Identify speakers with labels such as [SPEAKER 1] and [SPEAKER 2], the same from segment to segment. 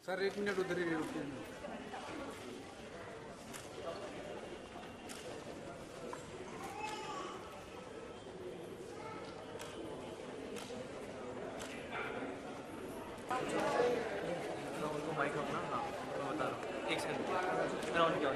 [SPEAKER 1] Sir 1 minute उधर ही रुकिए।
[SPEAKER 2] उनको माइक अपना, हाँ मैं बता रहा हूँ, एक सेकंड मैंने ऑन किया।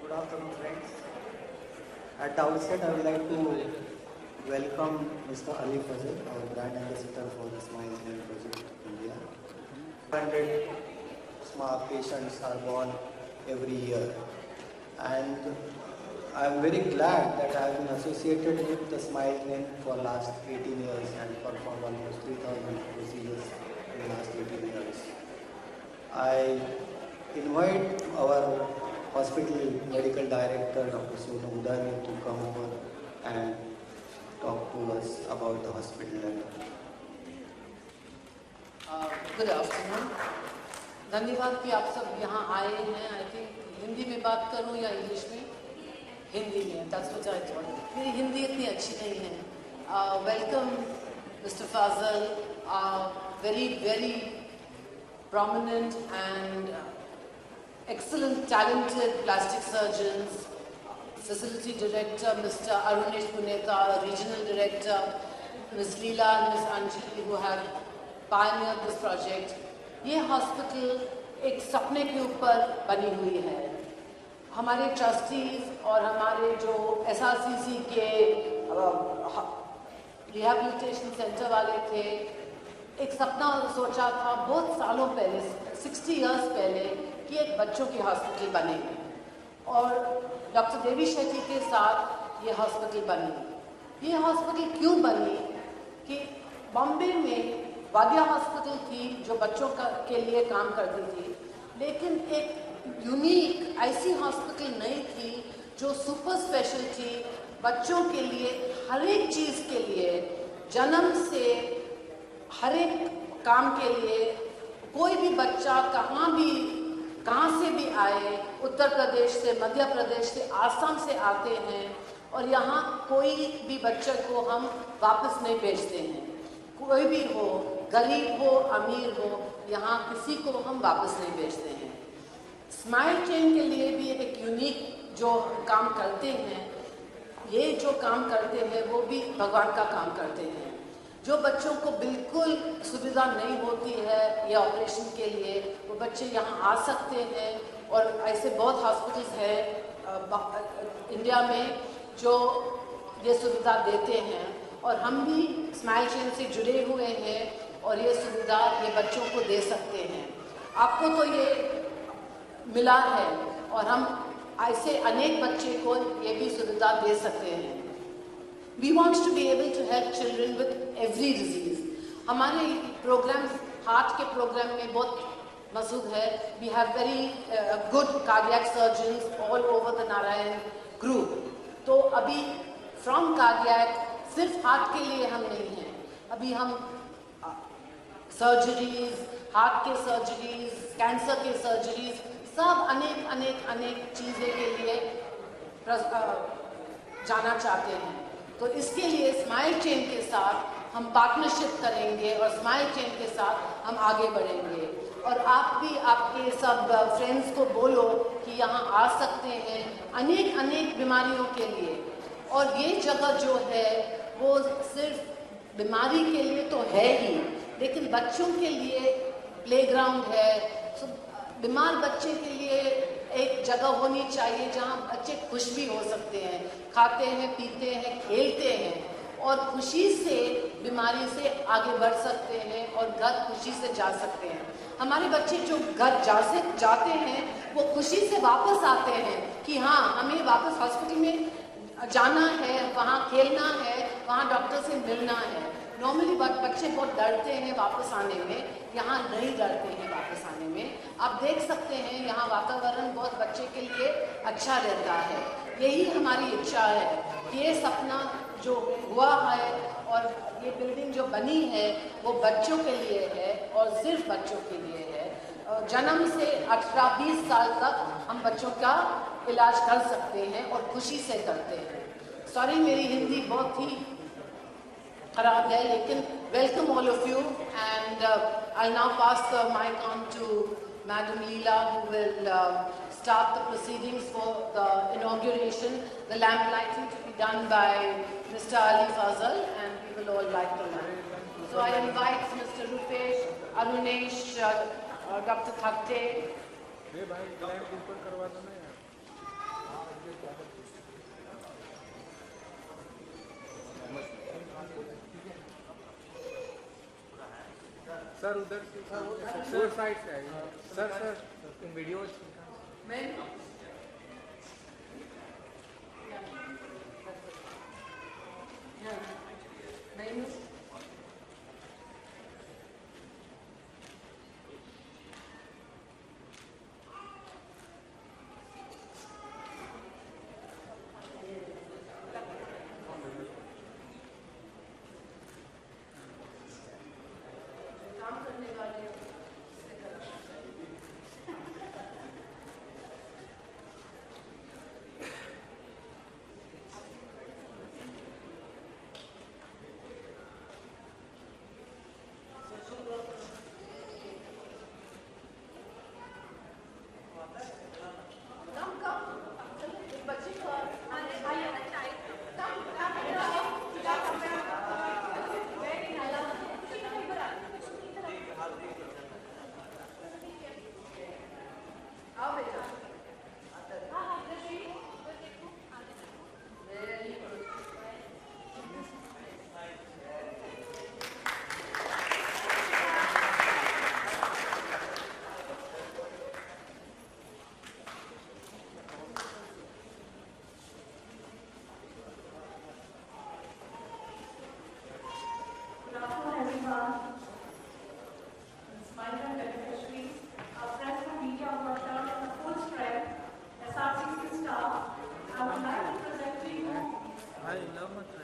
[SPEAKER 3] Good afternoon, friends. At the outset, I would like to welcome Mr. Ali Fazil, our brand ambassador for the Smile Care Project India. 100 smart patients are born every year, and I am very glad that I have been associated with the Smile Clinic for last 18 years and performed almost 3,000 procedures in the last 18 years. I invite our hospital medical director, Dr. Sonu Udani, to come over and talk to us about the hospital.
[SPEAKER 4] Good afternoon. धन्यवाद कि आप सब यहाँ आए हैं। I think Hindi में बात करूँ या इंग्लिश में? हिंदी में। That's what I thought. मेरी हिंदी इतनी अच्छी नहीं है। Welcome mister Fazal, very very prominent and excellent talented plastic surgeons, facility director Mr. Arunesh Puneta, regional director Ms. Leela and Ms. Anjali, who have pioneered this project. ये hospital एक सपने के ऊपर बनी हुई है। हमारे ट्रस्टीज और हमारे जो SRCC के रिहैबिलिटेशन सेंटर वाले थे, एक सपना सोचा था बहुत सालों पहले, 60 इयर्स पहले, कि एक बच्चों की हॉस्पिटल बनेगी, और डॉक्टर देवी शेट्टी के साथ ये हॉस्पिटल बनी। ये हॉस्पिटल क्यों बनी कि बॉम्बे में वादिया हॉस्पिटल थी जो बच्चों के लिए काम करती थी, लेकिन एक यूनिक ऐसी हॉस्पिटल नहीं थी जो सुपर स्पेशलिटी बच्चों के लिए, हर एक चीज़ के लिए, जन्म से हर एक काम के लिए, कोई भी बच्चा कहाँ से भी आए, उत्तर प्रदेश से, मध्य प्रदेश से, आसाम से आते हैं, और यहाँ कोई भी बच्चे को हम वापस नहीं भेजते हैं। कोई भी हो, गरीब हो, अमीर हो, यहाँ किसी को हम वापस नहीं भेजते हैं। स्माइल चेन के लिए भी एक यूनिक जो काम करते हैं, ये जो काम करते हैं वो भी भगवान का काम करते हैं। जो बच्चों को बिल्कुल सुविधा नहीं होती है ये ऑपरेशन के लिए, वो बच्चे यहाँ आ सकते हैं, और ऐसे बहुत हॉस्पिटल्स हैं इंडिया में जो ये सुविधा देते हैं, और हम भी स्माइल चेन से जुड़े हुए हैं और ये सुविधा ये बच्चों को दे सकते हैं। आपको तो ये मिला है, और हम ऐसे अनेक बच्चे को ये भी सुविधा दे सकते हैं। We want to be able to help children with every disease. हमारे प्रोग्राम, हार्ट के प्रोग्राम में बहुत मशहूर है। We have very good cardiac surgeons all over the Narayan group. तो अभी from cardiac सिर्फ हार्ट के लिए हम नहीं हैं, अभी हम सर्जरीज, हार्ट के सर्जरीज, कैंसर के सर्जरीज, सब अनेक चीज़ें के लिए जाना चाहते हैं। तो इसके लिए स्माइल चेन के साथ हम पार्टनरशिप करेंगे और स्माइल चेन के साथ हम आगे बढ़ेंगे। और आप भी आपके सब फ्रेंड्स को बोलो कि यहाँ आ सकते हैं अनेक बीमारियों के लिए। और ये जगह जो है वो सिर्फ बीमारी के लिए तो है ही, लेकिन बच्चों के लिए प्लेग्राउंड है। तो बीमार बच्चे के लिए एक जगह होनी चाहिए जहाँ बच्चे खुश भी हो सकते हैं, खाते हैं, पीते हैं, खेलते हैं, और खुशी से बीमारी से आगे बढ़ सकते हैं और घर खुशी से जा सकते हैं। हमारे बच्चे जो घर जाते हैं वो खुशी से वापस आते हैं कि हाँ, हमें वापस हॉस्पिटल में जाना है, वहाँ खेलना है, वहाँ डॉक्टर से मिलना है। नॉर्मली बच्चे बहुत डरते हैं वापस आने में, यहाँ नहीं डरते हैं वापस आने में। आप देख सकते हैं यहाँ वातावरण बहुत बच्चे के लिए अच्छा रहता है। यही हमारी इच्छा है कि ये सपना जो हुआ है और ये बिल्डिंग जो बनी है वो बच्चों के लिए है और सिर्फ बच्चों के लिए है। जन्म से 18-20 साल तक हम बच्चों का इलाज कर सकते हैं और खुशी से करते हैं। सॉरी, मेरी हिंदी बहुत ही खराब है, लेकिन welcome all of you and I now pass the mic on to Madam Leela, who will start the proceedings for the inauguration, the lamp lighting to be done by Mr. Ali Fazal, and we will all light the lamp. So I invite Mr. Rupesh, Arunesh, Dr. Thakte.
[SPEAKER 1] Sir उधर sir side से आइए sir
[SPEAKER 2] video
[SPEAKER 4] मैं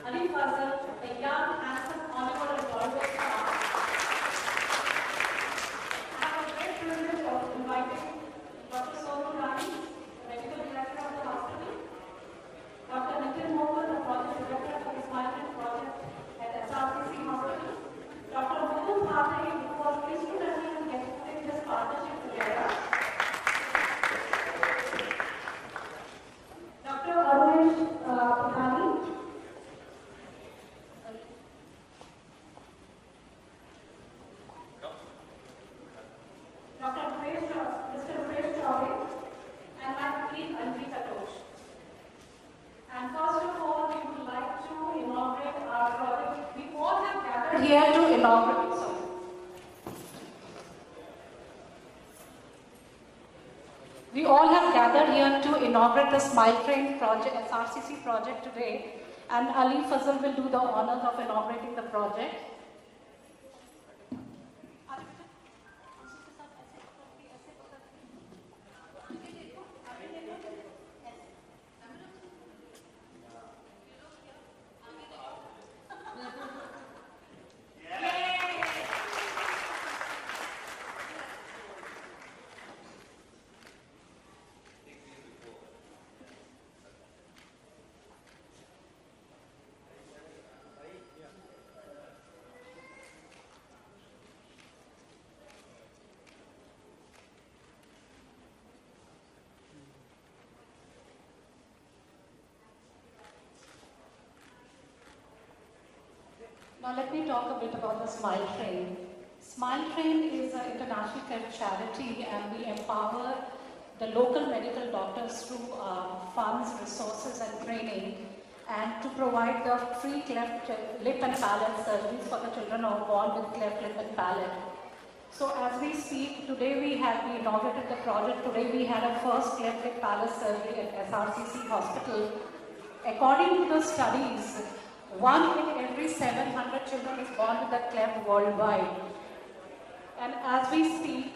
[SPEAKER 4] Ali Fazal, a young, handsome, honorable and honorable staff. I have a great privilege of inviting Dr. Sonu Rani, Medical Director of the hospital, Dr. Nitin Mohan, the Project Director for the Smile Project at SRCC Hospital, Dr. Mukul Bhate, who was instrumental in getting this partnership together, Dr. Arunesh Pudhani, Mr. Rupesh Chaudhary, and my colleague Anvita Tosh. And first of all, we would like to inaugurate our project. We all have gathered here to inaugurate. We all have gathered here to inaugurate the Smile Train project, SRCC project today, and Ali Fazal will do the honors of inaugurating the project. Now let me talk a bit about the Smile Train. Smile Train is an international charity, and we empower the local medical doctors through funds, resources and training.
[SPEAKER 5] and to provide the free cleft lip and palate surgeries for the children who are born with cleft lip and palate. So as we speak, today we inaugurated the project. Today we had a first cleft lip palate surgery at SRCC Hospital. According to the studies, 1 in every 700 children is born with a cleft worldwide. And as we speak,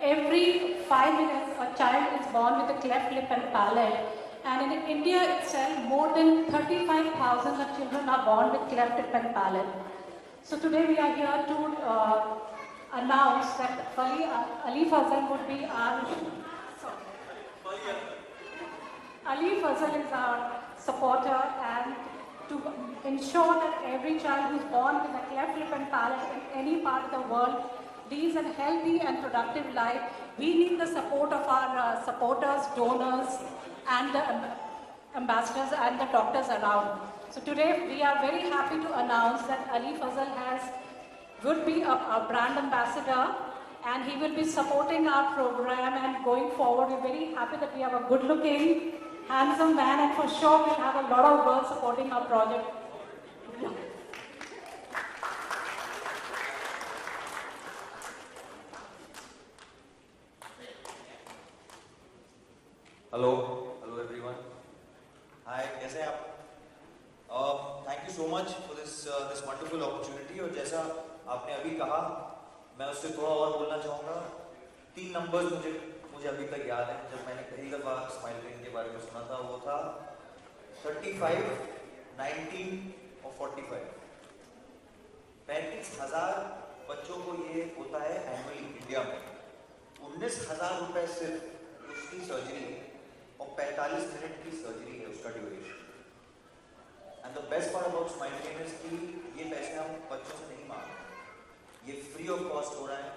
[SPEAKER 5] every 5 minutes a child is born with a cleft lip and palate. And in India itself, more than 35,000 children are born with cleft lip and palate. So today we are here to announce that Ali Fazal would be our... Ali Fazal is our supporter, and to ensure that every child who is born with a cleft lip and palate in any part of the world leads a healthy and productive life, we need the support of our supporters, donors, and the ambassadors and the doctors around. So today we are very happy to announce that Ali Fazal would be a brand ambassador, and he will be supporting our program, and going forward we're very happy that we have a good-looking, handsome man, and for sure we'll have a lot of girls supporting our project.
[SPEAKER 6] Hello everyone. Hi, कैसे हैं आप? Thank you so much for this wonderful opportunity. और जैसा आपने अभी कहा, मैं उससे थोड़ा और बोलना चाहूँगा. 3 नंबर्स मुझे अभी तक याद है. जब मैंने पहली दफ़ा स्माइल ट्रेन के बारे में सुना था, वो था 35, 19 और 45. 35,000 बच्चों को ये होता है एनुअली इंडिया में. 19,000 रुपए सिर्फ उसकी सर्जरी है, और 45 मिनट की सर्जरी है उसका duration. And the best part about smile train is कि ये पैसे हम बच्चों से नहीं मांग रहे, ये फ्री ऑफ कॉस्ट हो रहा है.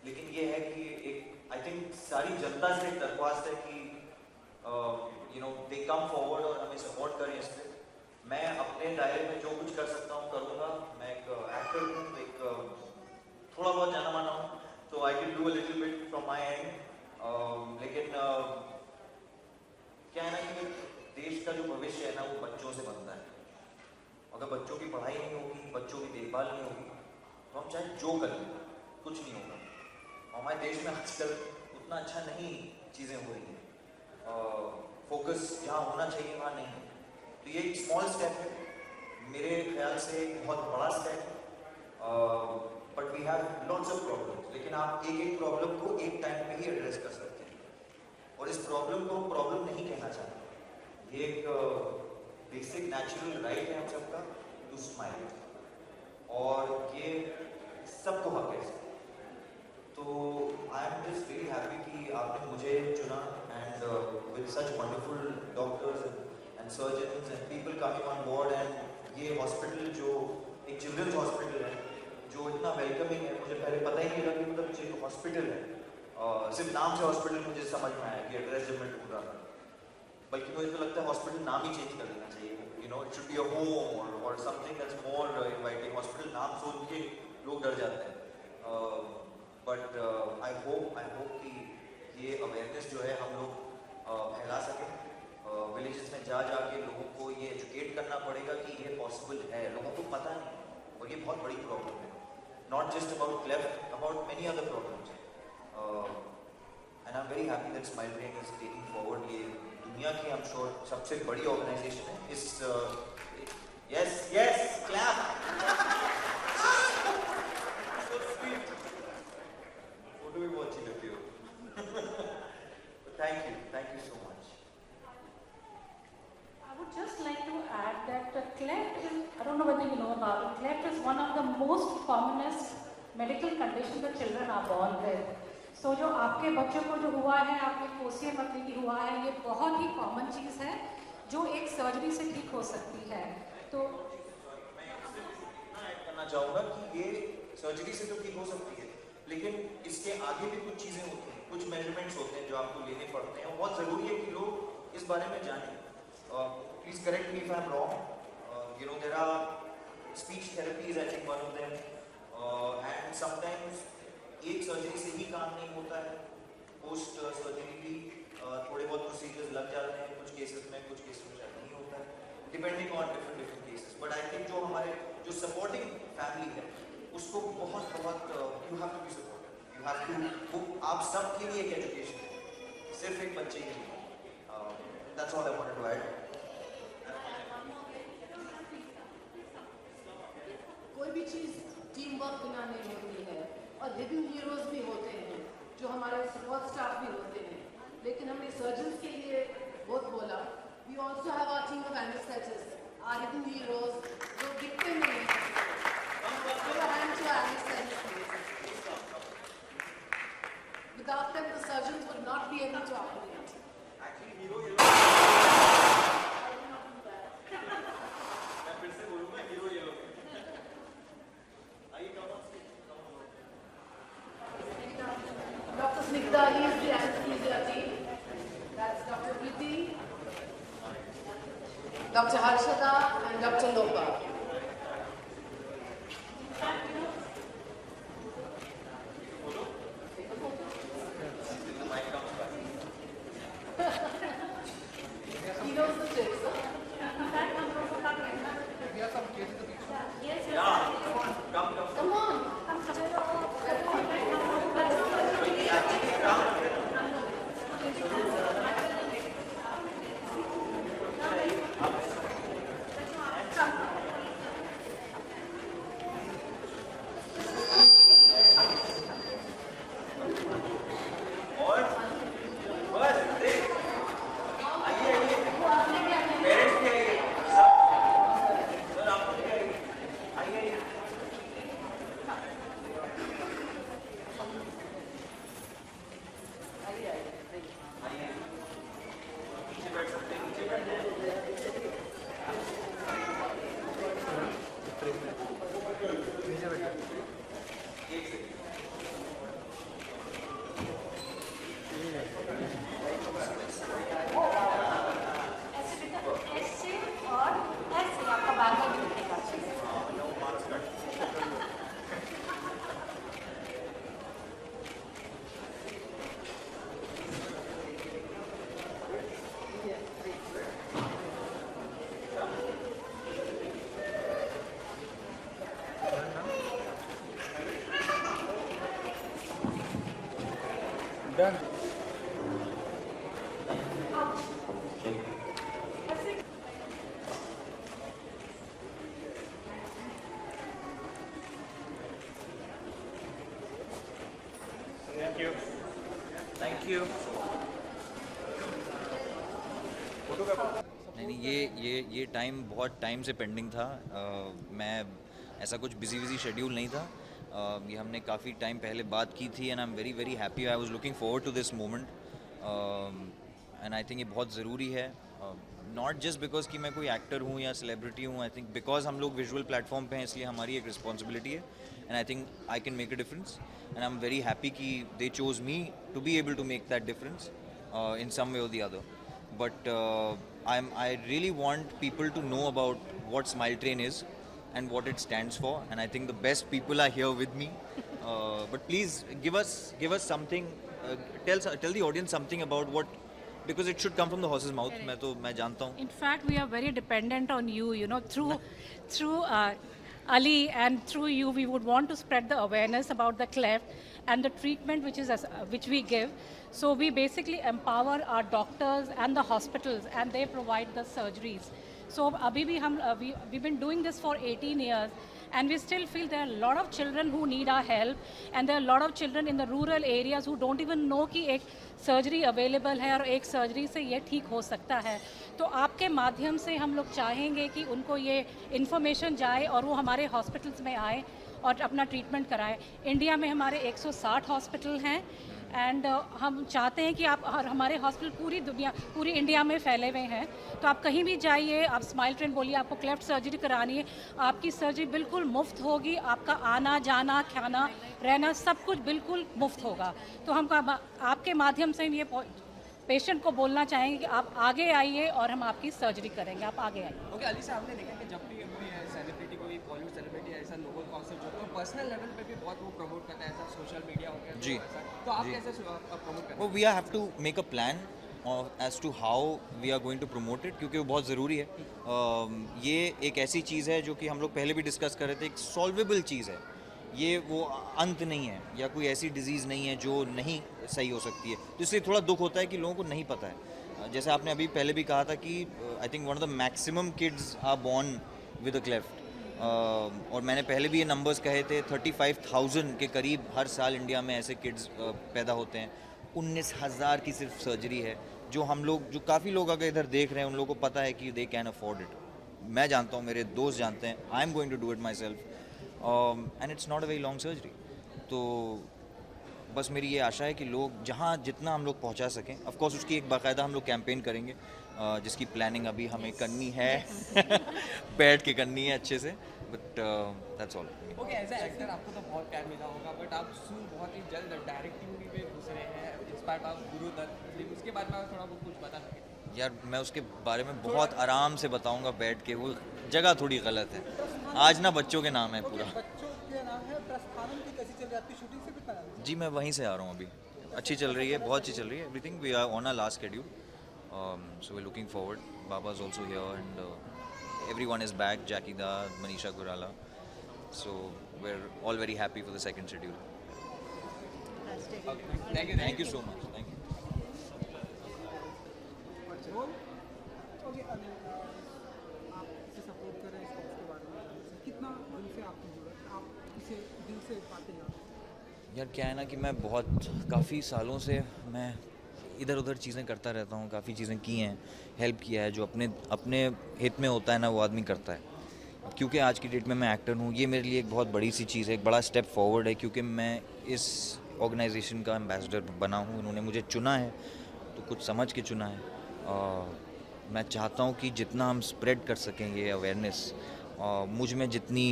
[SPEAKER 6] लेकिन ये है कि एक आई थिंक सारी जनता से एक दरख्वास्त है कि दे कम फॉरवर्ड और हमें सपोर्ट करें इस पर. मैं अपने दायरे में जो कुछ कर सकता हूँ करूँगा. मैं एक एक्टर हूँ, एक थोड़ा बहुत जाना माना हूँ, तो I can do a little bit from my and. लेकिन क्या है ना कि देश का जो भविष्य है ना, वो बच्चों से बनता है. अगर बच्चों की पढ़ाई नहीं होगी, बच्चों की देखभाल नहीं होगी, तो हम चाहे जो कर लें कुछ नहीं होगा. हमारे देश में आजकल उतना अच्छा नहीं चीज़ें हो रही हैं. फोकस जहाँ होना चाहिए वहाँ नहीं है. तो ये एक स्मॉल स्टेप है, मेरे ख्याल से एक बहुत बड़ा स्टेप है. But we have lots of problems. लेकिन आप एक प्रॉब्लम को एक टाइम पे ही एड्रेस कर सकते हैं, और इस प्रॉब्लम को प्रॉब्लम नहीं कहना चाहते. ये एक बेसिक नेचुरल राइट है हम सबका टू स्माइल, और ये सबको हक है. तो I am just very happy कि आपने मुझे चुना, and with such wonderful doctors and surgeons and people coming on board. And ये हॉस्पिटल जो एक चिल्ड्रंस हॉस्पिटल है, जो इतना वेलकमिंग है, मुझे पहले पता ही नहीं लगा कि मतलब एक हॉस्पिटल है. सिर्फ नाम से हॉस्पिटल मुझे समझ में आया कि एड्रेस जब मैं ढूंढ रहा था. बल्कि मुझे तो लगता है हॉस्पिटल नाम ही चेंज कर देना चाहिए. It should be a home or something that's more inviting. Hospital नाम सुन के लोग डर जाते हैं. बट आई होप कि ये अवेयरनेस जो है हम लोग फैला सकें. विलेजेस में जाके लोगों को ये एजुकेट करना पड़ेगा कि ये पॉसिबल है. लोगों को पता नहीं, और ये बहुत बड़ी प्रॉब्लम है. Not just about cleft, about many other problems. And I am very happy that smile train is taking forward. ये दुनिया की आई एम श्योर सबसे बड़ी ऑर्गेनाइजेशन है. इस yes clap. What are we watching of you? Thank you so much.
[SPEAKER 5] I would just like to add that the cleft is, I don't know whether you know about it, cleft is one of the most commonest medical conditions that children are born with. So जो आपके बच्चों को जो हुआ है, आपके कोसिया मकड़ी की हुआ है, ये बहुत ही कॉमन चीज़ है जो एक सर्जरी से ठीक हो सकती है. तो
[SPEAKER 6] मैं ऐड करना चाहूँगा कि ये सर्जरी से तो ठीक हो सकती है, लेकिन इसके आगे भी कुछ चीज़ें होती हैं, कुछ मेजरमेंट्स होते हैं जो आपको लेने पड़ते हैं. बहुत ज़रूरी है कि लोग इस बारे में जानें. Please correct me if I am wrong. There are speech therapies, I think one of them, and sometimes एक सर्जरी से ही काम नहीं होता है. पोस्ट सर्जरी भी थोड़े बहुत प्रोसीजर्स लग जाते हैं कुछ केसेस में शायद नहीं होता है. Depending on different cases, but I think जो हमारे जो सपोर्टिंग फैमिली है उसको बहुत बहुत you have to be supported, you have to, आप सब के लिए एक एजुकेशन है, सिर्फ एक बच्चे के लिए। That's all I wanted to add.
[SPEAKER 4] कोई भी चीज़ टीम वर्क बिना नहीं होती है, और हिडन हीरोज भी होते हैं जो हमारे सपोर्ट स्टाफ भी होते हैं, लेकिन हमने सर्जन्स के लिए बहुत बोला। We also have our team of anaesthetist, our hidden heroes जो दिखते नहीं हैं। Without them, the surgeons would not be able to operate.
[SPEAKER 6] Actually, hero ये मैं फिर से बोलूँगा, हीरो ये लोग आइए
[SPEAKER 4] Dr. Snigdha, he is the anesthesia team. That's Dr. Priti, Dr. Harshada, and Dr. Lopa. He knows the tricks, huh? Come on.
[SPEAKER 1] Done.
[SPEAKER 2] Thank you.
[SPEAKER 7] नहीं, ये टाइम बहुत टाइम से पेंडिंग था। मैं ऐसा कुछ बिजी शेड्यूल नहीं था। ये हमने काफ़ी टाइम पहले बात की थी and I am very very happy. I was looking forward to this moment and I think ये बहुत ज़रूरी है। नॉट जस्ट बिकॉज कि मैं कोई एक्टर हूँ या सेलिब्रिटी हूँ, आई थिंक बिकॉज हम लोग विजुअल प्लेटफॉर्म पे हैं, इसलिए हमारी एक रिस्पॉन्सिबिलिटी है and I think I can make a difference and I am very happy कि they chose me to be able to make that difference in some way or the other. But I really want people to know about what Smile Train is and what it stands for, and I think the best people are here with me. But please give us something. Tell the audience something about what, because it should come from the horse's mouth. मैं जानता हूँ.
[SPEAKER 5] In fact, we are very dependent on you. You know, through Ali and through you, we would want to spread the awareness about the cleft and the treatment which we give. So we basically empower our doctors and the hospitals, and they provide the surgeries. So abhi bhi we've been doing this for 18 years, and we still feel there are a lot of children who need our help, and there are a lot of children in the rural areas who don't even know कि एक surgery available है और एक surgery से ये ठीक हो सकता है। तो आपके माध्यम से हम लोग चाहेंगे कि उनको ये इन्फॉर्मेशन जाए और वो हमारे हॉस्पिटल्स में आए और अपना ट्रीटमेंट कराएं। इंडिया में हमारे 160 हॉस्पिटल हैं एंड हम चाहते हैं कि आप हमारे हॉस्पिटल पूरी इंडिया में फैले हुए हैं। तो आप कहीं भी जाइए, आप स्माइल ट्रेन बोलिए, आपको क्लेफ्ट सर्जरी करानी है, आपकी सर्जरी बिल्कुल मुफ्त होगी। आपका आना जाना खाना रहना सब कुछ बिल्कुल मुफ्त होगा। तो हम आपके माध्यम से ये पेशेंट को बोलना चाहेंगे कि आप आगे आइए और हम आपकी सर्जरी करेंगे। आप आगे आइए।
[SPEAKER 2] ओके, अली साहब ने देखा कि जब भी कोई सेलिब्रिटी, कोई बॉलीवुड सेलिब्रिटी ऐसा लोगों कॉन्सेप्ट जो है पर्सनल लेवल पे भी बहुत वो प्रमोट करता है, ऐसा सोशल मीडिया हो गया
[SPEAKER 7] जी,
[SPEAKER 2] तो आप कैसे प्रमोट करते हैं?
[SPEAKER 7] We have to make a plan as to how we are going to promote it, क्योंकि वो बहुत ज़रूरी है। ये एक ऐसी चीज़ है जो कि हम लोग पहले भी डिस्कस कर रहे थे, एक सॉल्वेबल चीज़ है। ये वो अंत नहीं है या कोई ऐसी डिजीज़ नहीं है जो नहीं सही हो सकती है। तो इसलिए थोड़ा दुख होता है कि लोगों को नहीं पता है। जैसे आपने अभी पहले भी कहा था कि I think one of the maximum kids are born with a cleft, और मैंने पहले भी ये नंबर्स कहे थे, 35,000 के करीब हर साल इंडिया में ऐसे किड्स पैदा होते हैं। 19,000 की सिर्फ सर्जरी है, जो हम लोग, जो काफ़ी लोग अगर इधर देख रहे हैं, उन लोगों को पता है कि दे कैन अफोर्ड इट। मैं जानता हूँ, मेरे दोस्त जानते हैं, I am going to do it myself, and it's not a very long surgery. तो बस मेरी ये आशा है कि लोग जहाँ जितना हम लोग पहुँचा सकें, ऑफ कोर्स उसकी एक बाकायदा हम लोग कैंपेन करेंगे, जिसकी प्लानिंग अभी हमें करनी है बैठ के करनी है अच्छे से, but that's all.
[SPEAKER 2] Okay, as a actor आपको तो बहुत टाइम मिला होगा, बट आप सून बहुत ही जल्द डायरेक्टिंग में घुस रहे हैं, इंस्पायर्ड ऑफ गुरुदत्त, उसके बारे में थोड़ा बहुत कुछ बता सकें?
[SPEAKER 7] यार मैं उसके बारे में बहुत आराम से बताऊंगा बैठ के, वो जगह थोड़ी गलत है। आज ना बच्चों के नाम है पूरा।
[SPEAKER 1] बच्चों के नाम है। प्रस्थानम की कैसी चल रही है आपकी शूटिंग से कितना टाइम?
[SPEAKER 7] जी मैं वहीं से आ रहा हूँ अभी, अच्छी चल रही है, बहुत अच्छी चल रही है। Everything we are on a last schedule, so we're looking forward. Baba's also here and everyone is back. Jackie Da, Manisha Gurala. So we're all very happy for the second schedule. Thank you so much. Thank you.
[SPEAKER 1] Okay, आप इसे support कर रहे हैं, इसके बारे में कितना दिल से आपकी जरूरत है, आप इसे दिल से पाते हैं?
[SPEAKER 7] यार क्या है ना कि मैं बहुत काफ़ी सालों से मैं इधर उधर चीज़ें करता रहता हूँ, काफ़ी चीज़ें की हैं, हेल्प किया है, जो अपने अपने हित में होता है ना वो आदमी करता है। क्योंकि आज की डेट में मैं एक्टर हूँ, ये मेरे लिए एक बहुत बड़ी सी चीज़ है, एक बड़ा स्टेप फॉरवर्ड है, क्योंकि मैं इस ऑर्गेनाइजेशन का एम्बेसडर बना हूँ। उन्होंने मुझे चुना है तो कुछ समझ के चुना है। मैं चाहता हूँ कि जितना हम स्प्रेड कर सकें ये अवेयरनेस, मुझ में जितनी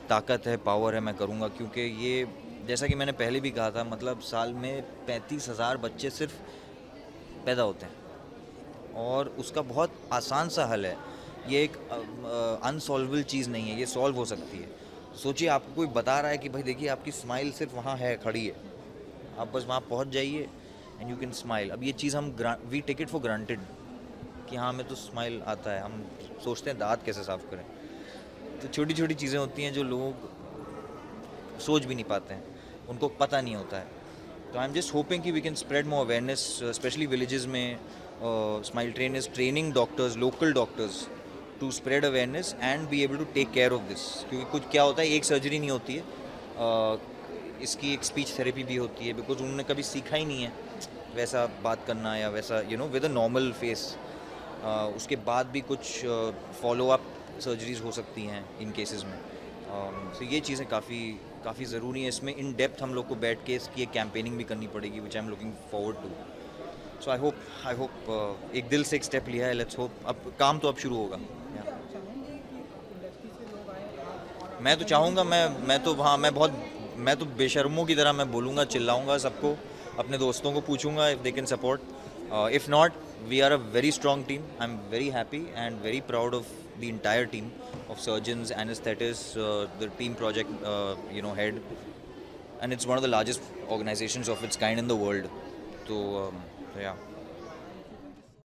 [SPEAKER 7] ताकत है, पावर है, मैं करूँगा। क्योंकि ये जैसा कि मैंने पहले भी कहा था, मतलब साल में 35,000 बच्चे सिर्फ पैदा होते हैं, और उसका बहुत आसान सा हल है। ये एक अनसॉल्वेबल चीज़ नहीं है, ये सॉल्व हो सकती है। सोचिए आपको कोई बता रहा है कि भाई देखिए आपकी स्माइल सिर्फ वहाँ है, खड़ी है, आप बस वहाँ पहुँच जाइए एंड यू कैन स्माइल। अब ये चीज़ हम we take it for granted कि हाँ हमें तो स्माइल आता है, हम सोचते हैं दांत कैसे साफ़ करें। तो छोटी छोटी चीज़ें होती हैं जो लोग सोच भी नहीं पाते हैं, उनको पता नहीं होता है। तो आई एम जस्ट होपिंग कि we can spread more awareness, especially villages में। Smile train is training doctors, local doctors, to spread awareness and be able to take care of this. क्योंकि कुछ क्या होता है, एक सर्जरी नहीं होती है, इसकी एक स्पीच थेरेपी भी होती है, बिकॉज उन्होंने कभी सीखा ही नहीं है वैसा बात करना या वैसा विद अ नॉर्मल फेस। उसके बाद भी कुछ फॉलो अप सर्जरीज हो सकती हैं इन केसेस में। तो ये चीज़ें काफ़ी ज़रूरी है। इसमें इन डेप्थ हम लोग को बैठ के इसकी एक कैंपेनिंग भी करनी पड़ेगी, which I am looking forward to. So I hope एक दिल से एक स्टेप लिया है, लेट्स होप अब काम तो अब शुरू होगा। मैं तो चाहूँगा, मैं तो बेशर्मों की तरह मैं बोलूँगा, चिल्लाऊँगा सबको, अपने दोस्तों को पूछूँगा if they can support. If not, we are a very strong team. I'm very happy and very proud of the entire team of surgeons, anesthetists, the team project head, and it's one of the largest organizations of its kind in the world. So yeah.